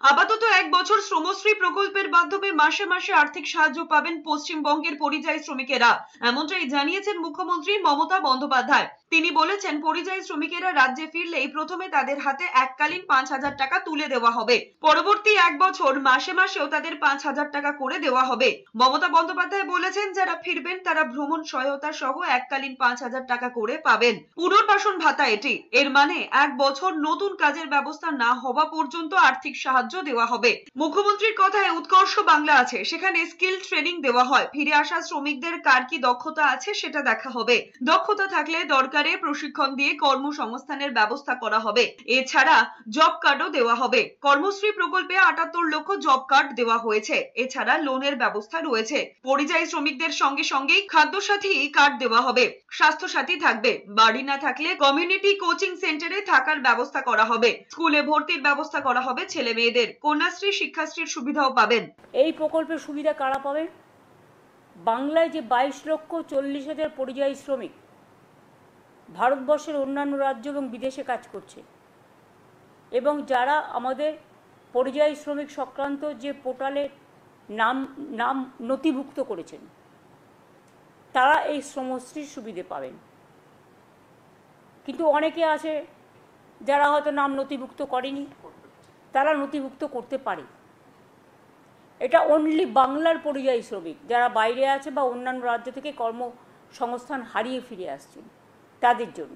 আপাতত 1 বছর শ্রমশ্রী প্রকল্পের মাধ্যমে মাসে মাসে আর্থিক সাহায্য পাবেন পশ্চিমবঙ্গের পরিযায়ী শ্রমিকেরা, এমনটাই জানিয়েছেন মুখ্যমন্ত্রী মমতা বন্দ্যোপাধ্যায়। তিনি বলেছেন, পরিযায়ী শ্রমিকেরা রাজ্যে ফিরলেই প্রথমে তাদের হাতে এককালীন 5,000 টাকা তুলে দেওয়া হবে। পরবর্তী 1 বছর মাসে মাসেও তাদের 5,000 টাকা করে দেওয়া হবে। মমতা বন্দ্যোপাধ্যায় বলেছেন, যারা ফিরবেন তারা ভ্রমণ সহায়তা সহ এককালীন 5,000 টাকা করে পাবেন। পুনর্বাসন ভাতা এটি। এর মানে 1 বছর নতুন কাজের ব্যবস্থা না হওয়া পর্যন্ত আর্থিক সাহায্য দেওয়া হবে। মুখ্যমন্ত্রীর কথায় উৎকর্ষ বাংলা আছে, সেখানে স্কিল ট্রেনিং দেওয়া হয়। ফিরে আসা শ্রমিকদের কার কি দক্ষতা আছে সেটা দেখা হবে। দক্ষতা থাকলে দরকারে প্রশিক্ষণ দিয়ে কর্মসংস্থানের ব্যবস্থা করা হবে। এছাড়া জব কার্ডও দেওয়া হবে। কর্মশ্রী প্রকল্পে 78 লক্ষ জব কার্ড দেওয়া হয়েছে। এছাড়া লোনের ব্যবস্থা রয়েছে। পরিযায়ী শ্রমিকদের সঙ্গে সঙ্গেই খাদ্য সাথী কার্ড দেওয়া হবে। স্বাস্থ্য সাথী থাকবে। বাড়ি না থাকলে কমিউনিটি কোচিং সেন্টারে থাকার ব্যবস্থা করা হবে। স্কুলে ভর্তির ব্যবস্থা করা হবে ছেলে মেয়েদের। কন্যাশ্রী শিক্ষাশ্রীর সুবিধাও পাবেন। এই প্রকল্পের সুবিধা কারা পাবেন? বাংলায় যে 22,40,000 পরিযায়ী শ্রমিক ভারতবর্ষের অন্যান্য রাজ্য এবং বিদেশে কাজ করছে, এবং যারা আমাদের পরিযায়ী শ্রমিক সংক্রান্ত যে পোর্টালে নাম নথিভুক্ত করেছেন, তারা এই শ্রমশ্রীর সুবিধে পাবেন। কিন্তু অনেকে আছে যারা হয়তো নাম নথিভুক্ত করেনি, তারা নথিভুক্ত করতে পারে। এটা অনলি বাংলার পরিযায়ী শ্রমিক যারা বাইরে আছে বা অন্যান্য রাজ্য থেকে কর্মসংস্থান হারিয়ে ফিরে আসছেন তাদের জন্য।